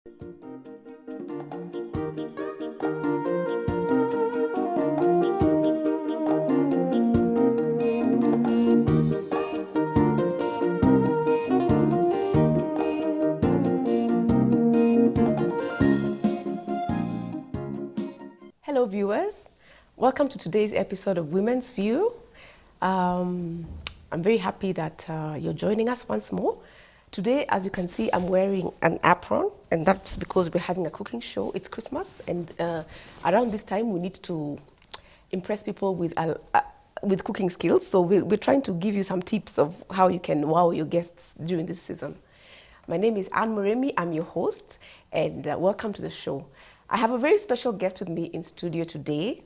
Hello viewers, welcome to today's episode of Women's View. I'm very happy that you're joining us once more. Today, as you can see, I'm wearing an apron, and that's because we're having a cooking show. It's Christmas, and around this time we need to impress people with cooking skills. So we're trying to give you some tips of how you can wow your guests during this season. My name is Anne Moremi, I'm your host, and welcome to the show. I have a very special guest with me in studio today.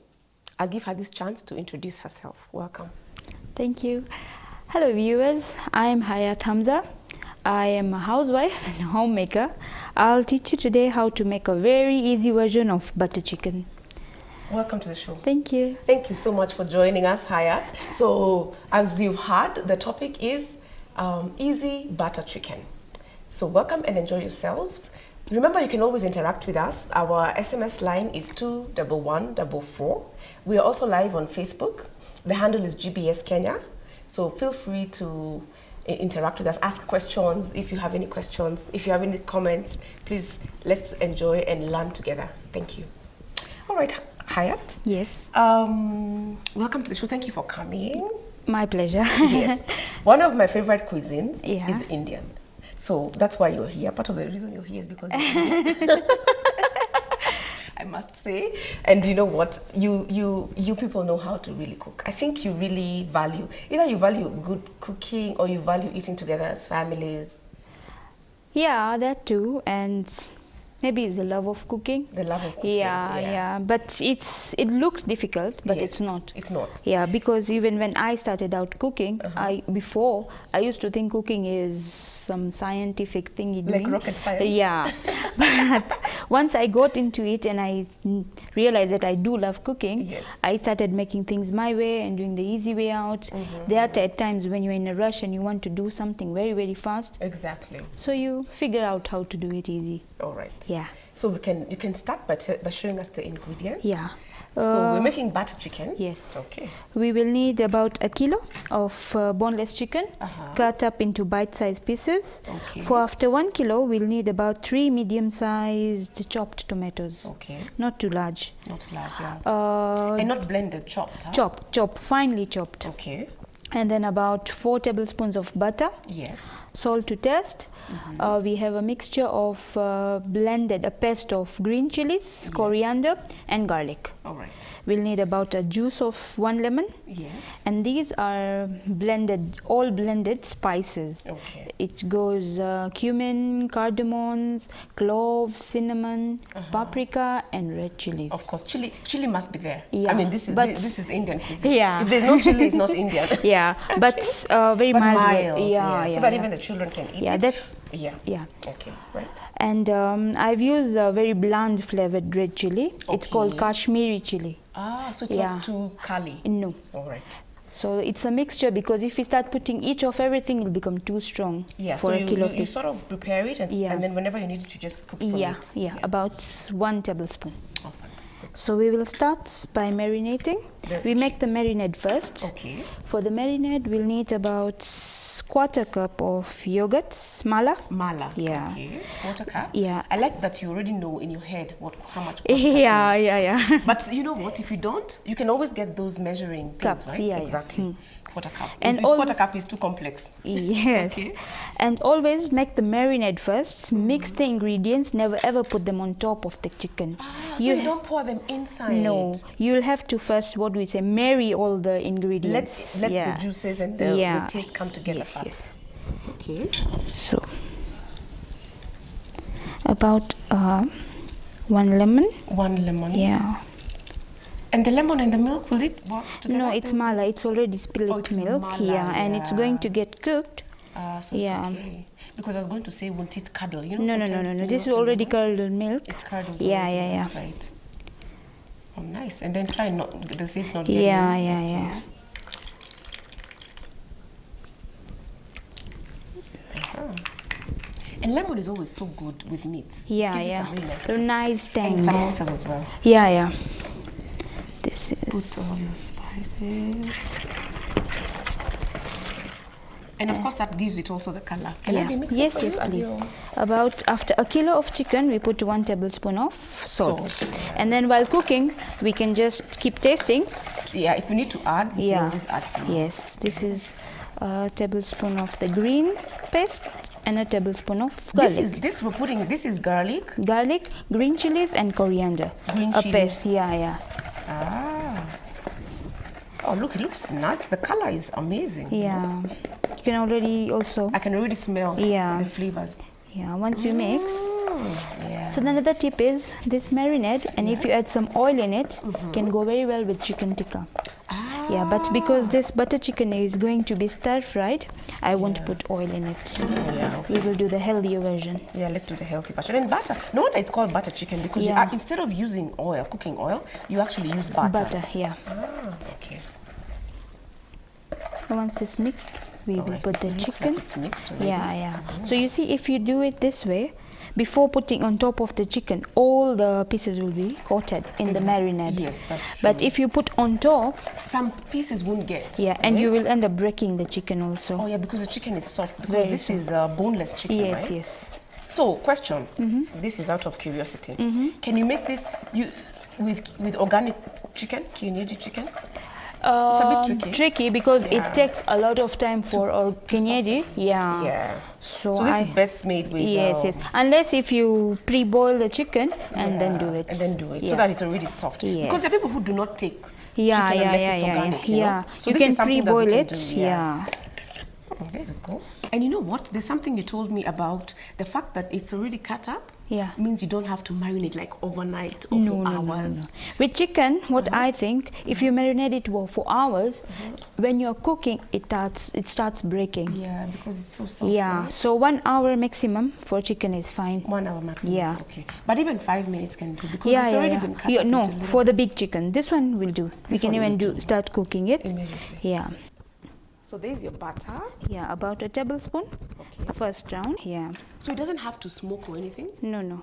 I'll give her this chance to introduce herself. Welcome. Thank you. Hello viewers, I am Hayat Hamza. I am a housewife and homemaker. I'll teach you today how to make a very easy version of butter chicken. Welcome to the show. Thank you. Thank you so much for joining us, Hayat. So, as you've heard, the topic is easy butter chicken. So, welcome and enjoy yourselves. Remember, you can always interact with us. Our SMS line is 21144. We are also live on Facebook. The handle is GBS Kenya. So feel free to interact with us, ask questions if you have any questions. If you have any comments, please let's enjoy and learn together. Thank you. All right, Hayat. Yes. Welcome to the show. Thank you for coming. My pleasure. Yes. One of my favorite cuisines Yeah. is Indian. So that's why you're here. Part of the reason you're here is because you're Indian. I must say. And you know what? You people know how to really cook. I think you really value, either you value good cooking or you value eating together as families. Yeah, that too. And maybe it's the love of cooking. The love of cooking. Yeah. But it looks difficult, but Yes, it's not. It's not. Yeah, because even when I started out cooking, I used to think cooking is some scientific thing you Like doing. rocket science. Yeah, but once I got into it and I realized that I do love cooking, Yes. I started making things my way and doing the easy way out. There are at times when you're in a rush and you want to do something very, very fast. Exactly. So you figure out how to do it easy. All right. Yeah. So you can start by showing us the ingredients. Yeah. So we're making butter chicken. Yes. Okay. We will need about a kilo of boneless chicken, cut up into bite-sized pieces. Okay. For after 1 kilo, we'll need about 3 medium-sized chopped tomatoes. Okay. Not too large. Not large, yeah. And not blended, chopped, huh? Chop, finely chopped. Okay. And then about 4 tablespoons of butter. Yes. Salt to taste. We have a mixture of blended, a paste of green chilies, coriander, and garlic. All right. We'll need about a juice of 1 lemon. Yes. And these are all blended spices. Okay. It goes cumin, cardamoms, cloves, cinnamon, paprika, and red chilies. Of course, chili must be there. Yeah, I mean, this is Indian cuisine. Yeah. If there's no chili, it's not Indian. Yeah, but very But mild. mild, Yeah, so that even the children can eat it. that's Yeah. Okay, right. And I've used a very bland flavored red chili. It's called Okay. Kashmiri chili. Ah, so it's Yeah. not too curly. No. All right. So it's a mixture, because if we start putting each of everything, it'll become too strong Yeah, for so a kilo of you this. sort of prepare it and then whenever you need it, you just scoop from it. Yeah, about 1 tablespoon. Oh, fantastic. So we will start by marinating. We make the marinade first. Okay. For the marinade, we'll need about 1/4 cup of yogurt, mala. Mala. Yeah. Okay. Quarter cup. Yeah. I like that you already know in your head how much. Yeah. But you know what? If you don't, you can always get those measuring things, Cups, right? yeah. Exactly. Quarter cup. And if quarter cup is too complex. Yes. Okay. And always make the marinade first. Mix the ingredients. Never ever put them on top of the chicken. So you don't pour them inside. No. You'll have to first, what do we say, marry all the ingredients. Let the juices and the taste come together first. Yes. Okay. So about 1 lemon. 1 lemon. Yeah. And the lemon and the milk, will it work together? No, it's mala. It's already split milk. Mala, and it's going to get cooked. So it's okay. Because I was going to say, won't it curdle? You know, No. This is already curdled milk. It's curdled. Yeah. That's right. Oh, nice. And then try not the seeds not. Yeah. And lemon is always so good with meats. Yeah, Gives yeah. It a really nice So taste. nice tang. And samosas as well. Yeah, yeah. This is. Put all your spices. And of course that gives it also the color. Can I be mixing Yes, for yes, you as please. you- About after a kilo of chicken, we put 1 tablespoon of salt. Salt. And then while cooking, we can just keep tasting. Yeah, if you need to add, you can always add some. Yes, this is a tablespoon of the green paste and a tablespoon of garlic. This is garlic. Garlic, green chilies, and coriander. Green a chilies. paste, yeah. Ah. Oh, look, it looks nice. The color is amazing. Yeah. You can already also. I can already smell the flavors. Yeah, once you mix. Yeah. So another tip is this marinade, and if you add some oil in it, can go very well with chicken tikka. Ah. Yeah, but because this butter chicken is going to be stir fried, I won't put oil in it. Yeah. We will do the healthier version. Yeah, let's do the healthy version. And butter. No wonder it's called butter chicken because you instead of using oil, cooking oil, you actually use butter. Butter, yeah. Ah, okay. Once it's mixed, we will put the chicken. Like it's mixed already. Yeah. So you see, if you do it this way, before putting on top of the chicken, all the pieces will be coated in the marinade. Yes, that's true. But if you put on top, some pieces won't get. yeah, and you will end up breaking the chicken also. Oh yeah, because the chicken is soft. Because Very this is boneless chicken, Yes, right? yes. So, question. This is out of curiosity. Can you make this with organic chicken, kienyeji chicken? It's a bit tricky because it takes a lot of time for our kienyeji. Yeah. So this is best made with. Yes. Unless if you pre-boil the chicken and then do it. So that it's already soft. Yes. Because there are people who do not take chicken unless it's organic. You know? So you this can is something that pre-boil we it. can do, Oh, there we go. And you know what? There's something you told me about the fact that it's already cut up. Yeah. Means you don't have to marinate like overnight or for hours. No. With chicken, what I think, if you marinate it for hours, when you're cooking, it starts breaking. Yeah, because it's so soft. Yeah. Right? So 1 hour maximum for chicken is fine. 1 hour maximum. Yeah. Okay. But even 5 minutes can do because it's already been cut up. No, into little for the big chicken, this one will do. We can one even will start cooking it. immediately. Yeah. So there's your butter. Yeah, about a tablespoon. Okay. First round. Yeah. So it doesn't have to smoke or anything. No.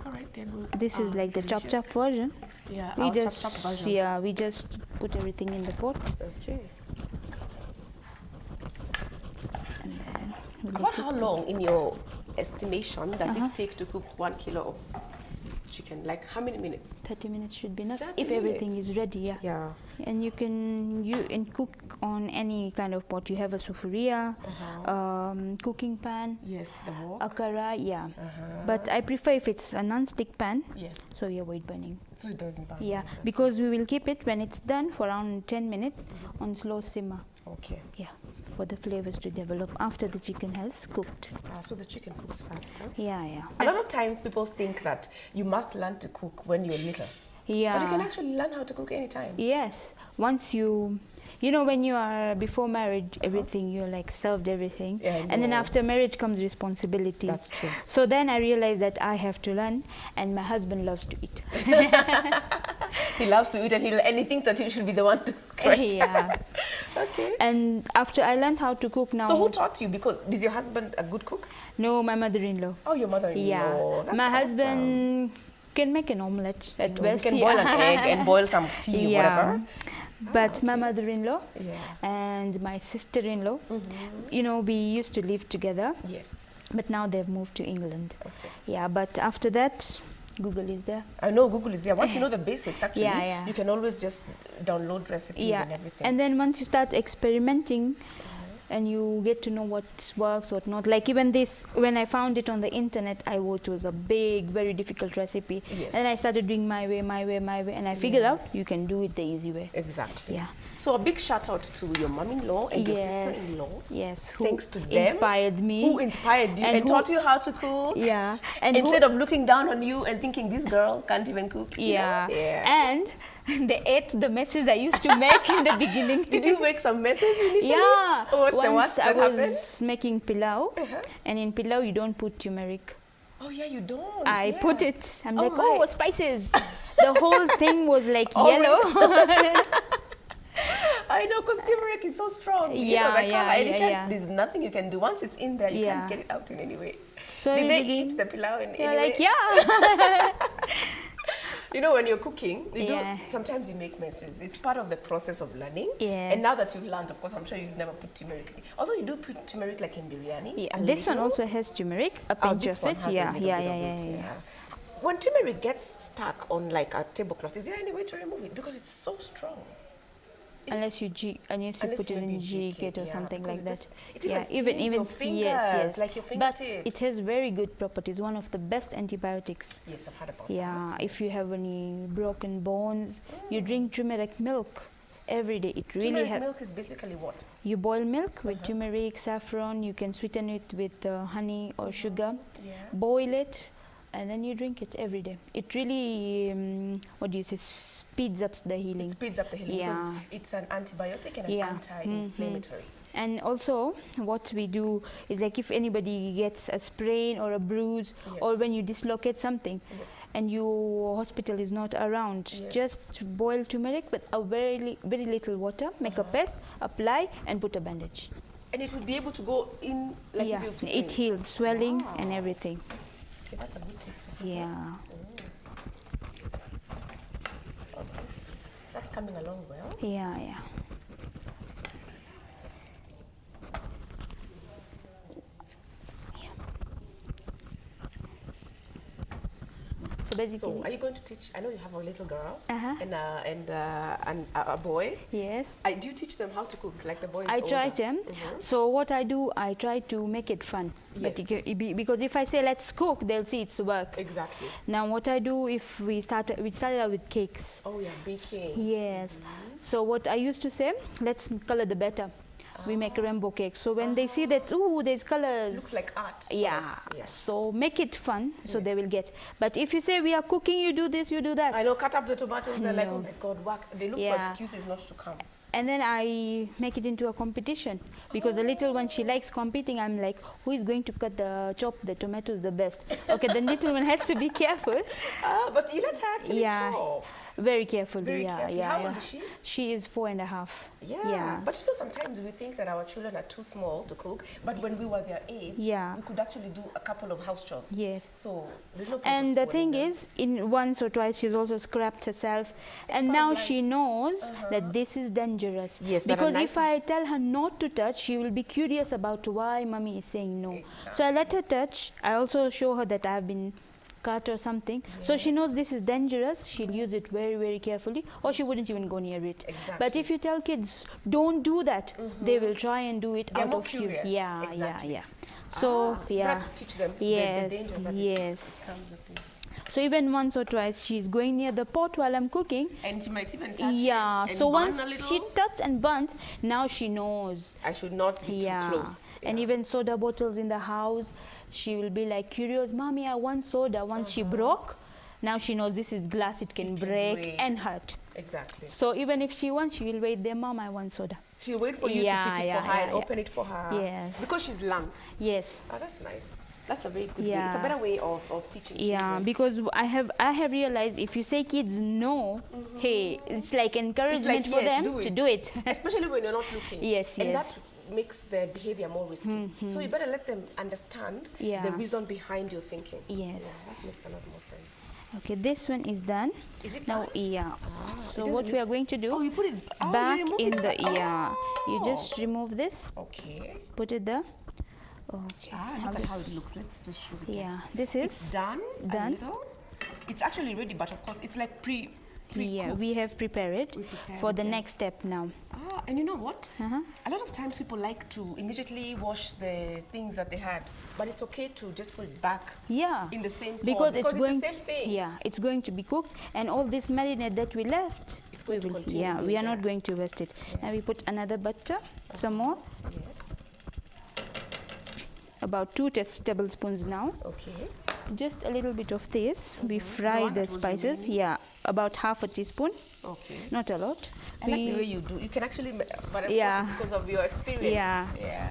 All right, there goes. This is like the delicious. chop version. Yeah, We our just chop version. we just put everything in the pot. Okay. And then we'll About how long, in your estimation, does it take to cook 1 kilo of chicken? Like how many minutes? 30 minutes should be enough 30 if everything is ready. Yeah. Yeah. And you can cook on any kind of pot. You have a sufuria, cooking pan, Yes, the wok. a karai. Yeah. But I prefer if it's a non-stick pan. Yes. So we avoid burning. So it doesn't burn. Yeah, That's because we will keep it when it's done for around 10 minutes on slow simmer. Okay. Yeah, for the flavors to develop after the chicken has cooked. So the chicken cooks faster. Yeah. A lot of times people think that you must learn to cook when you're little. Yeah. But you can actually learn how to cook anytime. Yes, once you know, when you are before marriage, everything you're like served everything, Yeah, I and then know. after marriage comes responsibility. That's true. So then I realized that I have to learn, and my husband loves to eat. He loves to eat and he thinks that he should be the one to cook. Right? Yeah. Okay. And after I learned how to cook now. So who taught you? Because is your husband a good cook? No, my mother-in-law. Oh, your mother-in-law. Yeah, That's my awesome. husband can make an omelette at You best. can boil an egg and boil some tea, whatever. But my mother-in-law Yeah. and my sister-in-law, you know, we used to live together, Yes. but now they've moved to England. Okay. Yeah, but after that, Google is there. I know Google is there. Once you know the basics, actually, Yeah. you can always just download recipes Yeah, and everything. and then once you start experimenting, and you get to know what works, what not. Like even this, when I found it on the internet, I thought it was a big, very difficult recipe. Yes. And I started doing my way, and I figured out you can do it the easy way. Exactly. Yeah. So a big shout out to your mom-in-law and your Yes. sister-in-law. Yes. Who Thanks to them. inspired me. Who inspired you And and who- taught you how to cook. Yeah. And Instead of looking down on you and thinking this girl can't even cook. you yeah. know? Yeah. And they ate the messes I used to make in the beginning. Did you make some messes initially? Yeah. Oh, what's the Once worst I that was happened? making pilau, and in pilau you don't put turmeric. Oh yeah, you don't. I yeah. put it. I'm Oh like, my. oh, spices. The whole thing was like Oh, yellow. I know, because turmeric is so strong. You Yeah, know, the yeah, color, and yeah, you can't, yeah. there's nothing you can do. Once it's in there, you Yeah. can't get it out in any way. So Did they everybody- eat the pilau in They're any way? like, yeah. You know, when you're cooking, you Yeah. do, sometimes you make messes. It's part of the process of learning. Yes. And now that you've learned, of course, I'm sure you've never put turmeric. Although you do put turmeric like in biryani. Yeah, a this one little. also has turmeric, a Oh, pinch this of one it. has a Yeah, little yeah, bit yeah, of yeah, it, yeah. When turmeric gets stuck on like a tablecloth, is there any way to remove it? Because it's so strong. Unless you put it in maybe jig jig it or yeah, something because like it that. just- it even stains your fingers, yes, like your but fingertips. it has very good properties. One of the best antibiotics. Yes, I've heard about Yeah, that. if you have any broken bones, you drink turmeric milk every day. It really Turmeric helps. milk is basically what? You boil milk with turmeric, saffron. You can sweeten it with honey or sugar. Yeah. Boil it, and then you drink it every day. It really, what do you say, speeds up the healing. It speeds up the healing Yeah. because it's an antibiotic and an Yeah. anti-inflammatory. And also, what we do is like if anybody gets a sprain or a bruise, Yes. or when you dislocate something, Yes. and your hospital is not around, Yes. just boil turmeric with a very little water, make a paste, apply, and put a bandage. And it will be able to go in like Yeah, if you've it sprained. heals swelling Wow. and everything. Okay, that's a good tip. Yeah. That's coming along well. Yeah, yeah. So basically, So, are you going to teach? I know you have a little girl Uh-huh. and a boy. yes. Do you teach them how to cook like the boy? Is I try older? them. So what I do, I try to make it fun. But Yes. because if I say let's cook, they'll see it's work. Exactly. Now what I do, if we started out with cakes. Oh yeah, baking. Yes. So what I used to say, let's color the batter. We make a rainbow cake. So when they see that, ooh, there's colors. Looks like art. sort Yeah. of. Yeah. So make it fun, so they will get. But if you say we are cooking, you do this, you do that. I know. Cut up the tomatoes. They're like, No. oh my god, what? They look for Yeah. excuses not to come. And then I make it into a competition because the little one, she likes competing. I'm like, who is going to chop the tomatoes the best? Okay, the little one has to be careful. But you let her actually Yeah, chop. very carefully. Very yeah, carefully. yeah, How yeah. old is she? She is 4.5. Yeah. But you know, sometimes we think that our children are too small to cook. But when we were their age, Yeah. we could actually do a couple of house chores. Yes. So there's no point And of the spoiling thing them. is, in once or twice, she's also scrapped herself, and part now of life. she knows that this is dangerous. Yes, there are because if knives. I tell her not to touch, she will be curious about why mommy is saying no. So I let her touch. I also show her that I have been cut or something, so she knows this is dangerous. She'll use it very carefully, or she wouldn't even go near it. Exactly. But if you tell kids don't do that, they will try and do it They're out more of curious. Yeah, Exactly. yeah. So You yeah, have to teach them yes, the danger that yes. comes with it. So even once or twice she's going near the pot while I'm cooking. And she might even touch Yeah, it and so burn once a little. she touched and burnt, now she knows. I should not be Yeah. too close. And even soda bottles in the house, she will be like curious, Mommy, I want soda. Once she broke, now she knows this is glass, it can break and hurt. Exactly. So even if she wants, she will wait there, Mom, I want soda. She'll wait for you Yeah, to pick it yeah, for her yeah, and yeah. open it for her. Yes. Because she's learned. Yes. Oh, that's nice. That's a very good way. Yeah. It's a better way of teaching Yeah, children. because I have realized if you say kids no, hey, it's like encouragement It's for like, yes, them do to it. do it. Especially when you're not looking. Yes, And yes. that makes their behavior more risky. So you better let them understand Yeah. the reason behind your thinking. Yes. Yeah, that makes a lot more sense. Okay, this one is done. Is it Now, done? yeah. it So doesn't what we look- are going to do, Oh, you put it back you remove in it the, back. yeah. You Oh. just remove this, Okay. put it there. Okay. Look at how it looks. Let's just show the Yeah, guests. this is It's done. a done. little. It's actually ready, but of course, it's like Yeah, we have prepared it We prepared for it, the yeah. next step now. And you know what? Uh-huh. A lot of times people like to immediately wash the things that they had, but it's okay to just put it back Yeah, in the same pot because because it's going the same thing. Yeah, it's going to be cooked, and all this marinade that we left, It's going we to will, continue yeah, we being are not there. going to waste it. Now we put another butter, some more, Yes. about 2 tablespoons now. Okay. Just a little bit of this. We fry one the that was spices. remaining? Yeah, about half a teaspoon, Okay. not a lot. I like the way you do. You can actually, but of Yeah. course it's because of your experience. Yeah. Yeah.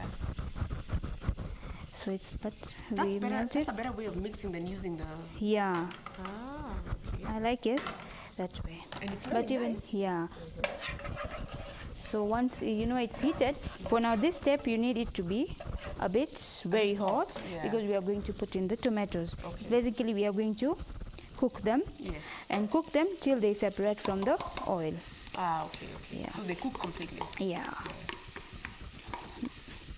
So it's but That's we better. melt That's it. a better way of mixing than using the. Yeah, Okay. I like it that way. And it's But very even nice. yeah. So once you know it's heated, for now this step you need it to be a bit very hot, because we are going to put in the tomatoes. Okay. Basically we are going to cook them, and cook them till they separate from the oil. Ah, okay. Yeah. So they cook completely. Yeah.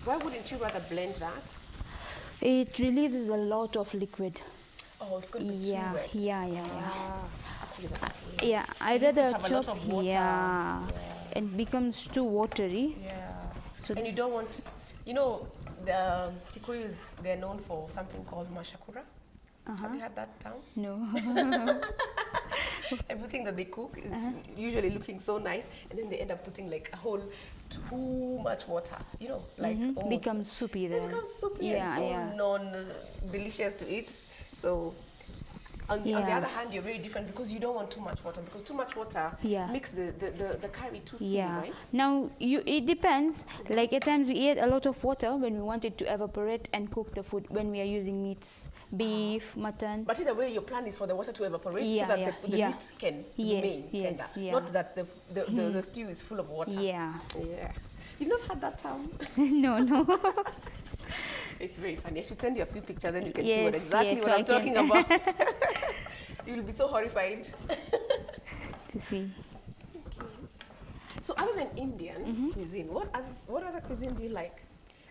Why wouldn't you rather blend that? It releases a lot of liquid. Oh, it's going to be too wet. Yeah, I rather have a lot chop. of water. It becomes too watery. So and you don't want, you know, the Kikuyus, they're known for something called mashakura. Have you had that term? No. Everything that they cook is usually looking so nice, and then they end up putting like a whole too much water, you know, like becomes soupy then. It becomes soupy and so non-delicious to eat. So on the other hand, you're very different because you don't want too much water, because too much water makes the curry too thin, right? Now, it depends. Like at times we add a lot of water when we want it to evaporate and cook the food, when we are using meats, beef, mutton. But either way, your plan is for the water to evaporate so that the meat can remain tender. Not that the stew is full of water. Yeah. You've not had that term? No. It's very funny. I should send you a few pictures, then you can see what I'm talking about. You'll be so horrified to see. So other than Indian cuisine, what other cuisine do you like?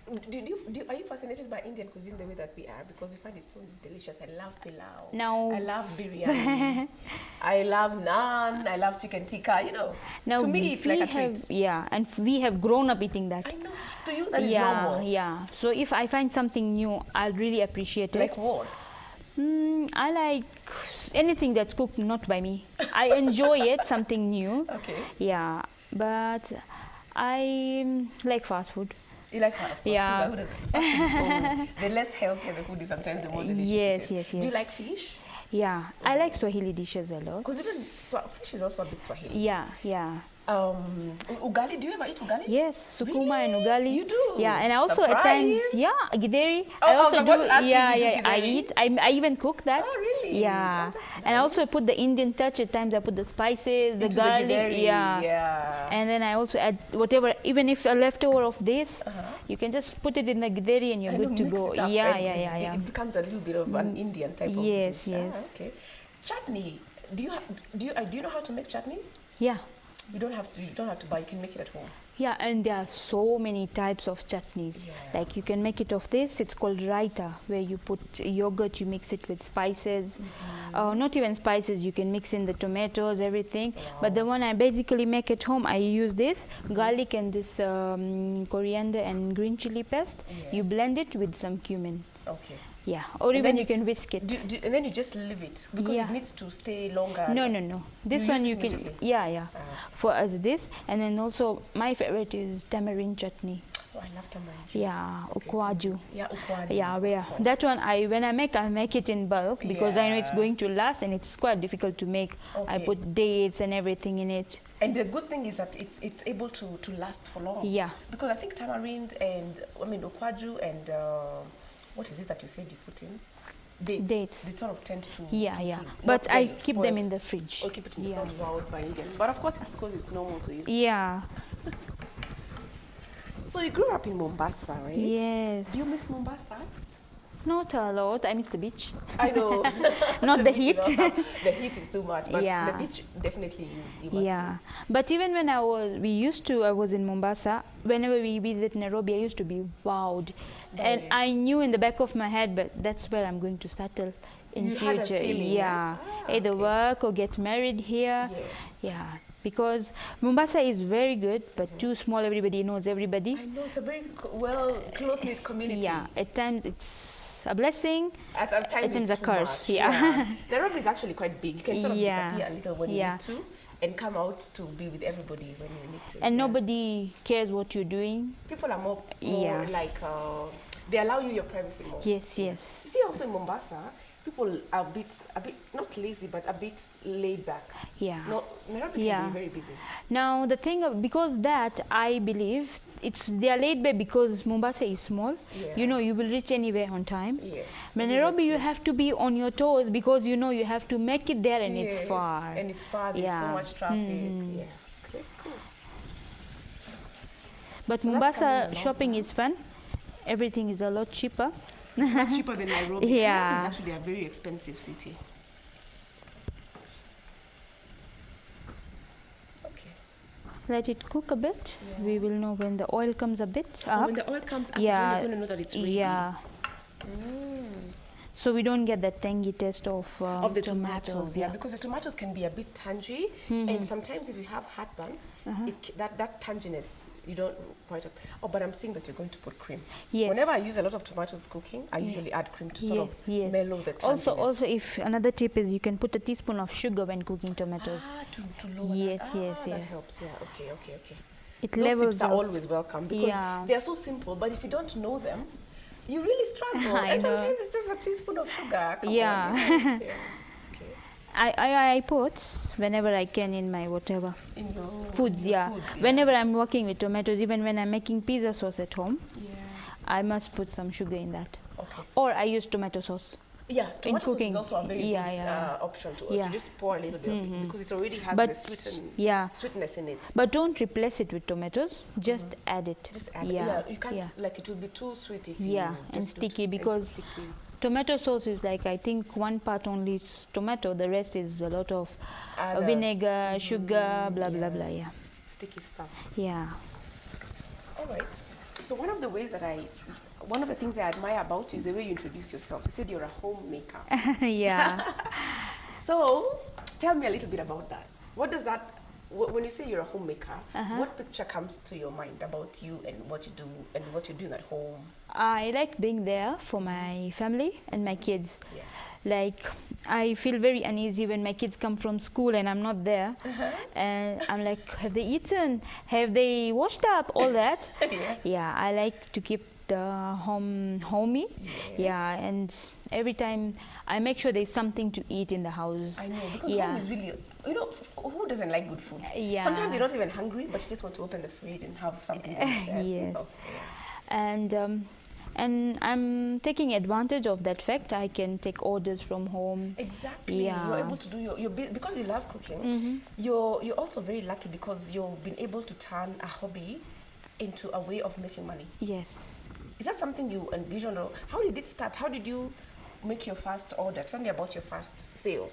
Are you fascinated by Indian cuisine the way that we are? Because we find it so delicious. I love pilau. No. I love biryani. I love naan. I love chicken tikka. You know, now to me it's like a treat. Yeah, and we have grown up eating that. I know. To you that is normal. Yeah. So if I find something new, I'll really appreciate it. Like what? I like anything that's cooked not by me. I enjoy it, something new. Okay. Yeah, but I like fast food. You like fast food? Yeah. Who doesn't? The less healthy the food is, sometimes the more delicious. Yes. Do you like fish? Yeah, I like Swahili dishes a lot. Because even fish is also a bit Swahili. Yeah. Ugali, do you ever eat ugali? Yes, sukuma and ugali. You do? Yeah, and I also at times, githeri. I also do. I eat. I even cook that. Oh, really? Yeah, and I also put the Indian touch. At times I put the spices, the garlic. Yeah. And then I also add whatever, even if a leftover of this, you can just put it in the githeri and you're good to go. Yeah. It becomes a little bit of an Indian type of dish. Yes. Okay. Chutney. Do you know how to make chutney? Yeah. You don't have to buy. You can make it at home. Yeah, and there are so many types of chutneys. Like you can make it of this. It's called raita, where you put yogurt, you mix it with spices. Not even spices. You can mix in the tomatoes, everything. Wow. But the one I basically make at home, I use this garlic and this coriander and green chili paste. You blend it with some cumin. Okay. Yeah, or even you can whisk it. And then you just leave it because it needs to stay longer. No. This one you can, for us this. And then also my favorite is tamarind chutney. Oh, I love tamarind. Yeah, ukwaju. Yeah, ukwaju. Yeah, that one when I make it in bulk because I know it's going to last and it's quite difficult to make. I put dates and everything in it. And the good thing is that it's able to last for long. Yeah. Because I think tamarind and ukwaju and what is it that you said you put in? Dates. They sort of tend to but I keep them in the fridge. Or keep it in the fridge by Indian. But of course it's because it's normal to you. Yeah. So you grew up in Mombasa, right? Yes. Do you miss Mombasa? Not a lot. I miss the beach. I know. Not the heat. The heat is too much, but the beach definitely you must miss. But even when I was in Mombasa, whenever we visit Nairobi, I used to be wowed. And I knew in the back of my head, but that's where I'm going to settle in future. Had a feeling, either work or get married here. Because Mombasa is very good, but too small. Everybody knows everybody. I know, it's a very close-knit community. Yeah, at times it's a blessing. At times it's a curse. Nairobi is actually quite big. You can sort of disappear a little when you need to, and come out to be with everybody when you need to. And nobody cares what you're doing. People are more like they allow you your privacy more. Yes. You see, also in Mombasa, people are a bit not lazy, but a bit laid back. Nairobi can be very busy. Now the thing, because that I believe they are laid back because Mombasa is small. You know, you will reach anywhere on time. But Nairobi, you have to be on your toes because you know you have to make it there, and it's far. And it's far. There's so much traffic. Okay, cool. But So that's coming Mombasa along shopping well. is fun. Everything is a lot cheaper. Not cheaper than Nairobi. Yeah. Nairobi is actually a very expensive city. Okay. Let it cook a bit. Yeah. We will know when the oil comes a bit Oh, up. when the oil comes up, Yeah. then you're going to know that it's ready. Yeah. So we don't get that tangy taste of Of the tomatoes, yeah, because the tomatoes can be a bit tangy, and sometimes if you have heartburn, that tanginess you don't quite. Oh, but I'm seeing that you're going to put cream. Yes. Whenever I use a lot of tomatoes cooking, I usually add cream to sort of mellow the tanginess. Also, if another tip is you can put a teaspoon of sugar when cooking tomatoes. To lower Yes, that. yes, That yes. helps. Yeah. Okay. It Those levels tips are out. always welcome because they are so simple. But if you don't know them, you really struggle. I And know. sometimes it's just a teaspoon of sugar. Come Yeah. on, you know. Yeah. I put whenever I can in my whatever In your foods. Yeah. Whenever I'm working with tomatoes, even when I'm making pizza sauce at home, I must put some sugar in that. Okay. Or I use tomato sauce. Yeah, tomato sauce cooking. is also a very Yeah, good yeah. option to Yeah. just pour a little bit of it because it already has But the sweetness in it. But don't replace it with tomatoes. Just add it. Just add it. Yeah, you can't like it will be too sweet if you and just do sticky and because sticky. tomato sauce is like I think one part only is tomato, the rest is a lot of vinegar, sugar, blah blah blah. Yeah, Sticky stuff. yeah. All right. So one of the things I admire about you is the way you introduce yourself. You said you're a homemaker. Yeah. So tell me a little bit about that. What does that, when you say you're a homemaker, what picture comes to your mind about you and what you do and what you're doing at home? I like being there for my family and my kids. Yeah. Like I feel very uneasy when my kids come from school and I'm not there, and I'm like, have they eaten? Have they washed up? All that. Yeah, I like to keep the home homey. Yeah, and every time I make sure there's something to eat in the house. I know, because home is really, who doesn't like good food? Yeah. Sometimes you're not even hungry, but you just want to open the fridge and have something delicious. Yes. And I'm taking advantage of that fact. I can take orders from home. Exactly. Yeah. You're able to do because you love cooking. You're also very lucky because you've been able to turn a hobby into a way of making money. Yes. Is that something you envision, or how did it start? How did you make your first order? Tell me about your first sale.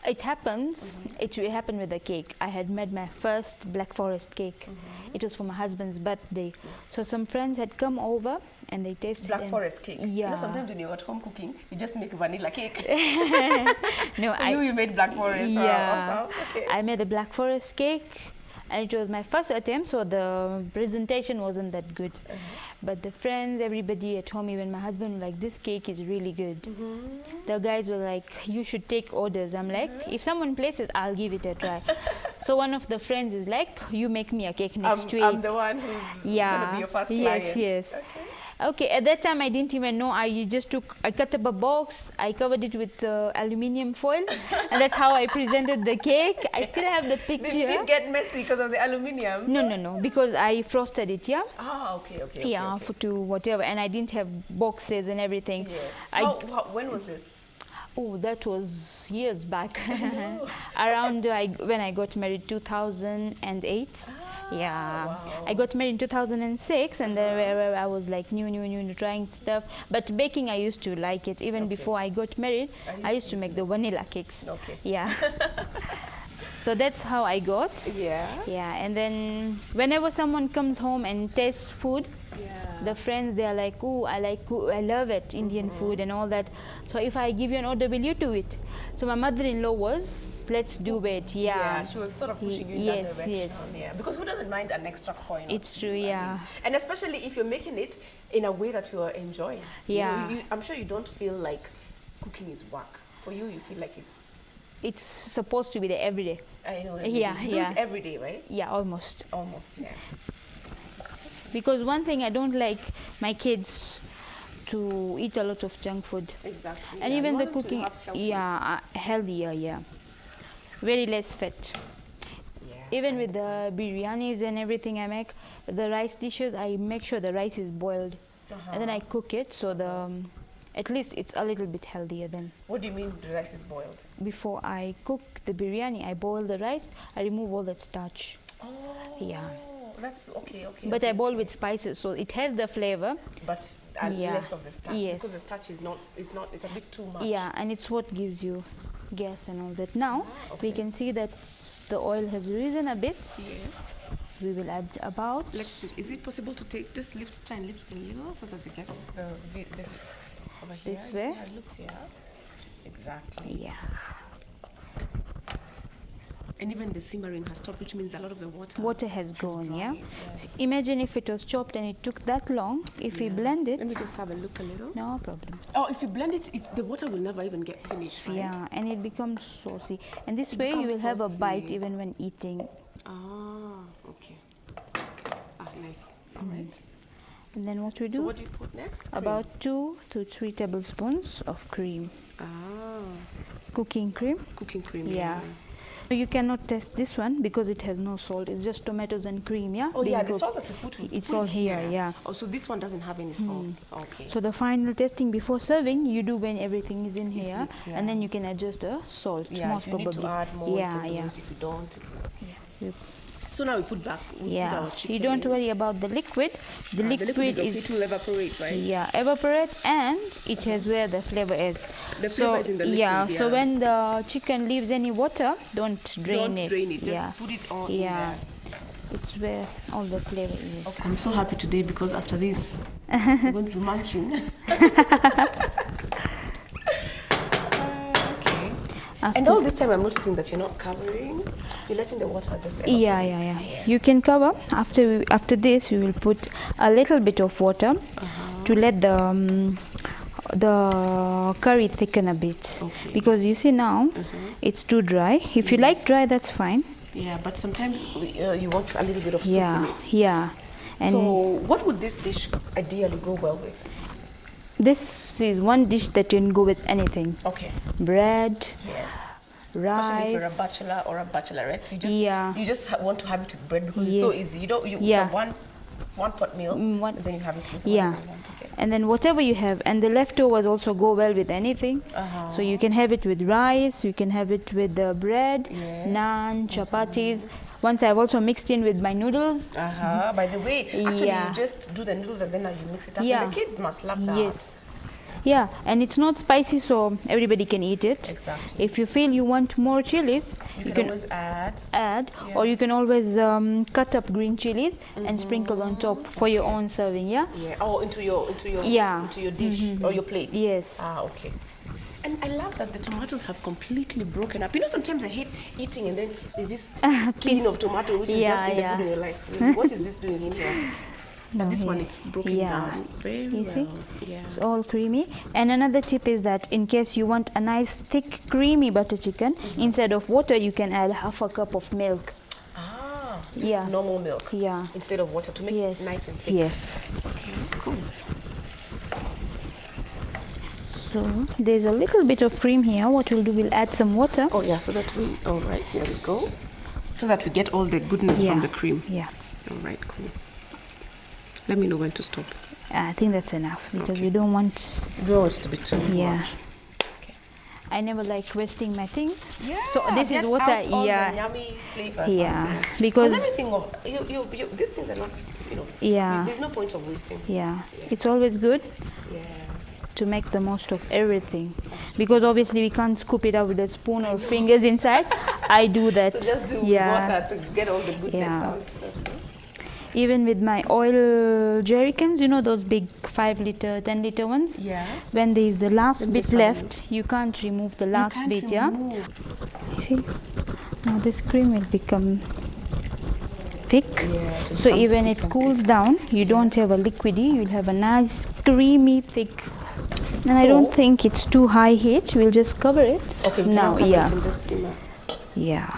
It happens. It happened with a cake. I had made my first Black Forest cake. It was for my husband's birthday. So some friends had come over and they tasted Black Forest cake. Yeah. You know, sometimes when you're at home cooking, you just make vanilla cake. No, you made Black Forest. Yeah. Okay. I made a Black Forest cake. And it was my first attempt, so the presentation wasn't that good. But the friends, everybody at home, even my husband, were like, this cake is really good. The guys were like, you should take orders. I'm like, if someone places, I'll give it a try. So one of the friends is like, you make me a cake next week. I'm the one who's going to be your first client. Yes. Okay, at that time I didn't even know. I cut up a box, I covered it with aluminium foil, and that's how I presented the cake. I still have the picture. Did it get messy because of the aluminium? No, because I frosted it, yeah? Ah, okay. Yeah, okay. to whatever, and I didn't have boxes and everything. Yes. When was this? Oh, that was years back. Around when I got married, 2008. Yeah, wow. I got married in 2006, and then I was like new, trying stuff. But baking, I used to like it. Even before I got married, I used to make the vanilla cakes. Okay. Yeah. So that's how I got. Yeah. Yeah, and then whenever someone comes home and tastes food, the friends, they are like, oh, I love it, Indian food and all that. So if I give you an order, will you do it? So my mother-in-law was, let's do it. Yeah, she was sort of pushing you in that direction. Yeah, because who doesn't mind an extra coin? It's true, yeah. And especially if you're making it in a way that you are enjoying. Yeah. I'm sure you don't feel like cooking is work. For you, you feel like it's supposed to be there every day. I know. Yeah. You do it every day, right? Yeah, almost. Yeah. Because one thing I don't like my kids to eat a lot of junk food. Exactly. And even the cooking, healthier, yeah. Very less fat. Yeah. Even with the biryanis and everything I make, the rice dishes, I make sure the rice is boiled. And then I cook it, so at least it's a little bit healthier then. What do you mean the rice is boiled? Before I cook the biryani, I boil the rice, I remove all that starch. Oh. Yeah. that's okay. But I boil with spices, so it has the flavor. But less of the starch. Yes. Because the starch is not. It's a bit too much. Yeah, and it's what gives you gas and all that. Now we can see that the oil has risen a bit. Yes. We will add about. Let's see. Is it possible to try and lift it a little so that the gas over here? This way? How it looks, yeah. Exactly. Yeah. And even the simmering has stopped, which means a lot of the Water has gone, yeah? dried, Imagine if it was chopped and it took that long. If we blend it. Let me just have a look a little. No problem. Oh, if you blend it, the water will never even get finished, right? Yeah, and it becomes saucy. And this way you will have a bite even when eating. Ah, okay. Ah, nice. All right. And then what we do? So what do you put next? About 2 to 3 tablespoons of cream. Ah. Cooking cream. Cooking cream. Yeah. You cannot test this one because it has no salt. It's just tomatoes and cream, yeah? Oh, yeah, the cooked. salt that we put, it's all here, yeah. Oh, so this one doesn't have any salt. Okay. So the final testing before serving, you do when everything is in here, mixed, yeah. and then you can adjust the salt, Yeah, most if you probably. need to add more, yeah, you can do yeah. it. If you don't. Yeah. So now we put back. We put our chicken You don't in. worry about the liquid. The liquid is okay, is it will evaporate, right? yeah, evaporate, and it has where the flavor is. The flavor is in the liquid, yeah. So yeah. when the chicken leaves any water, don't drain it. Don't drain it. Just yeah. put it all Yeah. in there. It's where all the flavor is. Okay. I'm so happy today because after this, I'm going to be munching. Okay. And all this time, I'm noticing that you're not covering. You're letting the water just evaporate. Yeah. You can cover. After this, we will put a little bit of water to let the curry thicken a bit. Okay. Because you see now, it's too dry. If you like dry, that's fine. Yeah, but sometimes you want a little bit of soup in it. Yeah. And so, what would this dish ideally go well with? this is one dish that you can go with anything. Okay. Bread, Yes. rice. Especially if you're a bachelor or a bachelorette, you just want to have it with bread because it's so easy. You don't it's a one pot meal, and then you have it with whatever you want. Okay. And then whatever you have, and the leftovers also go well with anything. So you can have it with rice, you can have it with the bread, naan, chapatis. Once I've also mixed in with my noodles. By the way, actually Yeah. you just do the noodles and then you mix it up. Yeah. And the kids must love that. Yes. Yeah, and it's not spicy, so everybody can eat it. Exactly. If you feel you want more chilies, You can always add. add, or you can always cut up green chilies and sprinkle on top for your own serving. Yeah. Yeah. Oh, into your dish or your plate. Yes. Ah, okay. And I love that the tomatoes have completely broken up. You know, sometimes I hate eating and then there's this skin of tomato which is just in the food and you're like, what is this doing in here? But this one, it's broken down very You well. see? Yeah. It's all creamy. And another tip is that in case you want a nice thick creamy butter chicken, instead of water you can add half a cup of milk. Ah, just normal milk. Yeah. Instead of water to make it nice and thick. Yes. Okay, cool. So there's a little bit of cream here. What we'll do, we'll add some water. Oh yeah, so that we, all right, here we go. So that we get all the goodness from the cream. Yeah. All right, cool. Let me know when to stop. I think that's enough because we don't want... We don't want it to be too much. Okay. I never like wasting my things. Yeah, so this is what out all the yummy flavors. Yeah, because everything of these things are not, there's no point of wasting. Yeah, it's always good. Yeah. To make the most of everything, because obviously we can't scoop it out with a spoon or fingers inside. I do that. So just do water to get all the goodness out. Even with my oil jerry cans, you know those big 5 liter, 10 liter ones? Yeah. When there is the last bit left, you can't remove the last bit, You see? Now this cream will become thick. Yeah, so even it cools down, you don't have a liquidy, you'll have a nice creamy thick. And I don't think it's too high heat. We'll just cover it. Okay, now, it and just simmer. Yeah.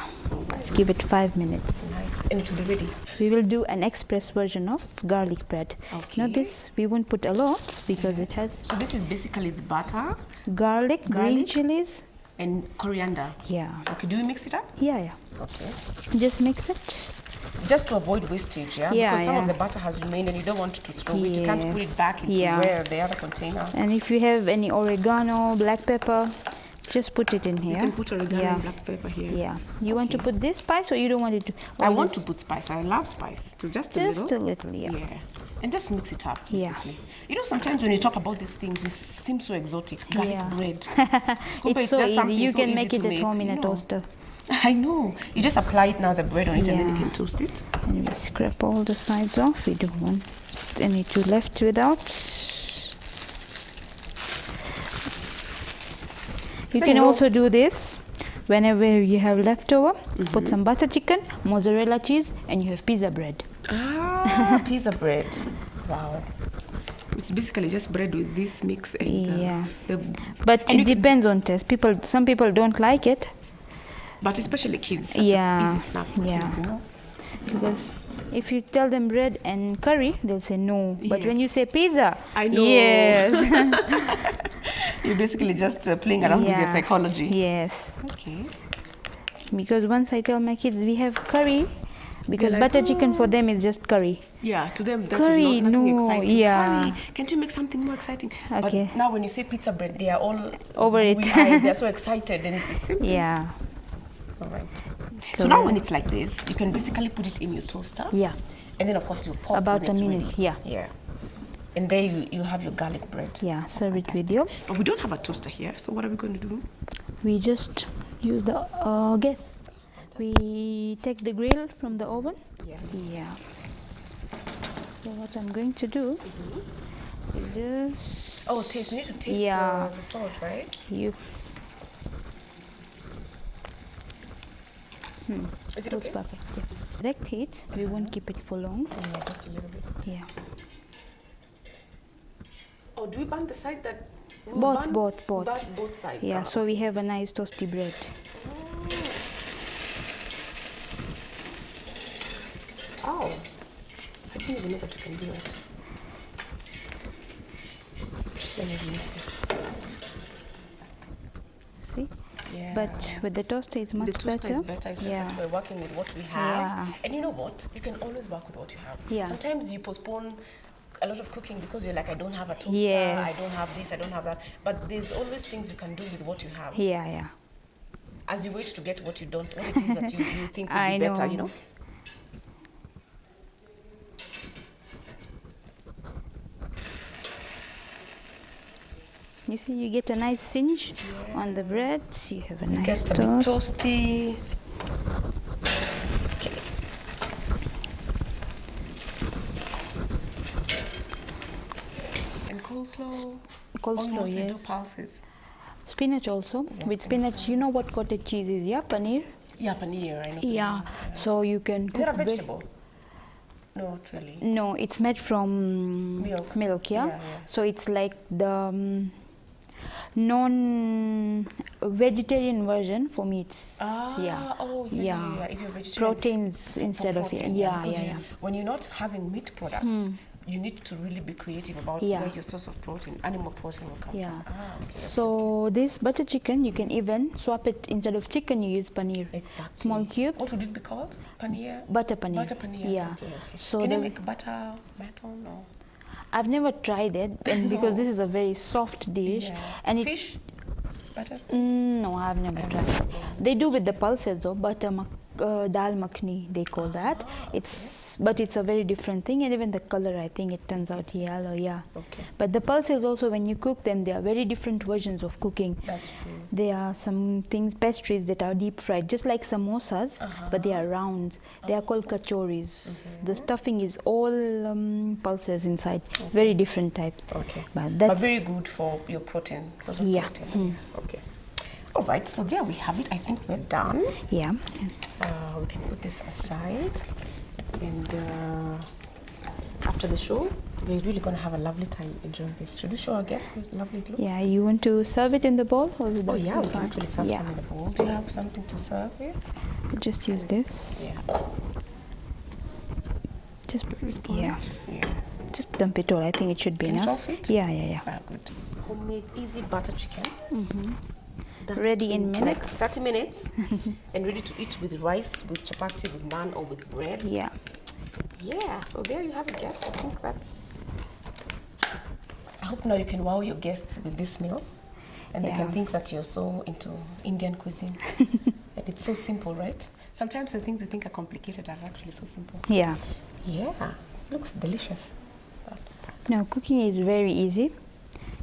Let's give it 5 minutes. Nice. And it will be ready. We will do an express version of garlic bread. Okay. Now this, we won't put a lot because it has... So this is basically the butter. Garlic, green chilies. And coriander. Yeah. Okay, do we mix it up? Yeah. Okay. Just mix it. Just to avoid wastage, because some of the butter has remained and you don't want it to throw it. You can't put it back into where the other container. And if you have any oregano, black pepper, Just put it in here. You can put oregano Yeah. and black pepper here. Yeah. You want to put this spice, or you don't want it to? I all want this- to put spice. I love spice. So just a Just little. a little, yeah. Yeah. And just mix it up, Yeah. basically. You know, sometimes when you talk about these things, it seems so exotic. Garlic Yeah. bread. It's so just easy. something You so can easy make to it at home in you a know. toaster. I know. You just apply it now, the bread on it, and then you Yeah. can toast it. And we scrape all the sides off. We don't want any to left without. You Then can you know- also do this whenever you have leftover. Put some butter chicken, mozzarella cheese, and you have pizza bread. Ah, pizza bread. Wow. It's basically just bread with this mix and Yeah. the, But and it you can- depends on taste. Some people don't like it but especially kids. Such Yeah, an easy snack for yeah. kids, you know. because if you tell them bread and curry, they'll say no. But when Yes. you say pizza, I know. yes, You're basically just playing around with your Yeah. psychology. yes. Okay. Because once I tell my kids we have curry, because like, butter chicken for them is just curry. Yeah, to them that is Curry, not nothing no, exciting. yeah. Curry, can't you make something more exciting? Okay. But now when you say pizza bread, they are all Over it. gooey-eyed, they're so excited, and it's simple. Yeah, All right. So now when it's like this, you can basically put it in your toaster. yeah. And then of course you pop About when a it's minute, ready. yeah. Yeah. And there you have your garlic bread. Yeah, serve it with you. But we don't have a toaster here, so what are we going to do? We just use the gas. We take the grill from the oven. Yeah. Yeah. So what I'm going to do is just Oh, taste. You need to taste Yeah. the salt, right? you. Is it Looks okay? perfect. Yeah. Direct heat. We won't keep it for long. Yeah, just a little bit. Yeah. Oh, do we burn the side that... we Both, burn both, both. both sides. Yeah. Ah, So we have a nice toasty bread. Oh, I didn't even know that you can do it. Let me remove this. See. Yeah. But with the toaster, it's much the toaster better. is better. It's just Yeah. that we're working with what we have. Yeah. And you know what? You can always work with what you have. Yeah. Sometimes you postpone a lot of cooking because you're like, I don't have a toaster, Yes. I don't have this, I don't have that. But there's always things you can do with what you have. Yeah. Yeah. As you wait to get what you don't, what it is that you think would I be better, know. you know? You see, you get a nice singe on the bread. You have a nice Gets a bit toast. toasty. Okay. And coleslaw. Coleslaw, Almost we do yes. pulses. Spinach also. With spinach, you know what cottage cheese is, yeah? Paneer. Yeah, paneer, I know. Yeah. So you can Is cook it a bread- vegetable? No, not really. No, it's made from Milk. Milk, yeah. Yeah, yeah. So it's like the non-vegetarian version for meats. Ah, yeah. oh, yeah, yeah, yeah. If you're vegetarian. Proteins for instead of protein, yeah, because yeah, you- yeah. When you're not having meat products, you need to really be creative about Yeah. where your source of protein, animal protein will come Yeah. from. Ah, okay. So this butter chicken, you can even swap it. Instead of chicken, you use paneer. Exactly. Small cubes. What would it be called? Paneer? Butter paneer. Butter paneer. Yeah. Okay, okay. So Can you the- make butter maton or? I've never tried it, and because this is a very soft dish, Yeah. and it. Fish? Butter? No, I've never tried it. They do with the pulses though, dal makhni they call that. But it's a very different thing, and even the color, I think it turns out yellow. Yeah. Okay. But the pulses also, when you cook them, they are very different versions of cooking. That's true. There are some things, pastries that are deep fried, just like samosas, but they are round. They are called kachoris. The stuffing is all pulses inside. Very different type. Okay. But But that's very good for your protein, source of Yeah. protein. Okay. All right, so there we have it. I think we're done. yeah. We can put this aside. And after the show, we're really going to have a lovely time enjoying this. Should we show our guests how lovely it looks? Yeah, you want to serve it in the bowl? Or Oh yeah, we can actually serve Yeah. some in the bowl. Do you have something to serve here? Just use this. Yeah. Just Spoon yeah. it? Yeah. Just dump it all. I think it should be Can you enough. toss it? Yeah, yeah, yeah. Ah, good. Homemade easy butter chicken. That's Ready in like minutes. 30 minutes. And ready to eat with rice, with chapati, with naan, or with bread. Yeah. Yeah, so there you have it, guests. I think that's... I hope now you can wow your guests with this meal. And they can think that you're so into Indian cuisine. And it's so simple, right? Sometimes the things you think are complicated are actually so simple. Yeah. Yeah, looks delicious. Now, cooking is very easy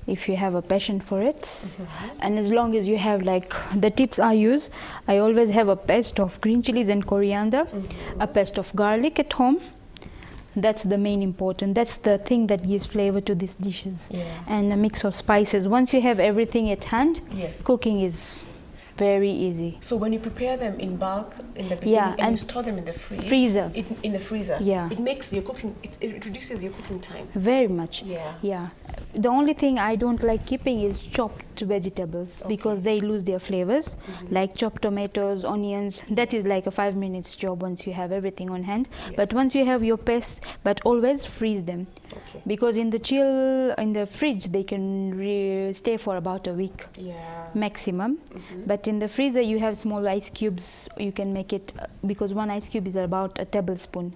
if you have a passion for it. And as long as you have, like, the tips I use, I always have a paste of green chilies and coriander, a paste of garlic at home. That's the main important. That's the thing that gives flavor to these dishes. And a mix of spices. Once you have everything at hand, cooking is very easy. So when you prepare them in bulk in the beginning and you store them in the freezer, in the freezer, it makes your cooking, it reduces your cooking time. Very much. Yeah. The only thing I don't like keeping is chopped vegetables because they lose their flavors. Like chopped tomatoes, onions, that is like a 5 minutes job once you have everything on hand. But once you have your paste, but always freeze them. Because in the fridge, they can stay for about a week maximum. But in the freezer, you have small ice cubes. You can make it, because one ice cube is about a tablespoon.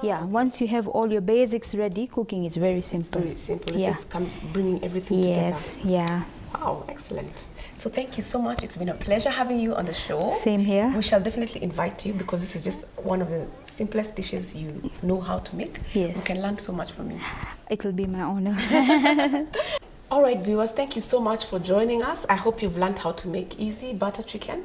Once you have all your basics ready, cooking is very simple. Very simple. It's just bringing everything together. Yeah. Wow, excellent. So thank you so much. It's been a pleasure having you on the show. Same here. We shall definitely invite you because this is just one of the simplest dishes you know how to make. We can learn so much from you. It will be my honor. All right, viewers, thank you so much for joining us. I hope you've learned how to make easy butter chicken.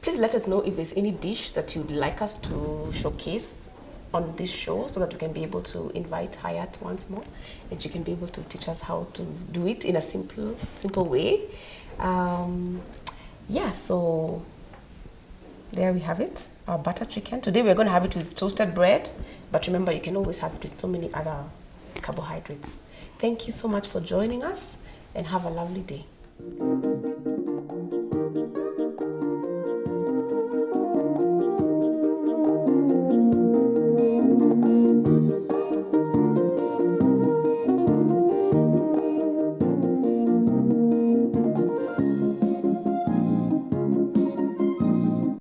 Please let us know if there's any dish that you'd like us to showcase on this show so that we can be able to invite Hayat once more and she can be able to teach us how to do it in a simple way. So there we have it, our butter chicken. Today we're going to have it with toasted bread, but remember you can always have it with so many other carbohydrates. Thank you so much for joining us and have a lovely day.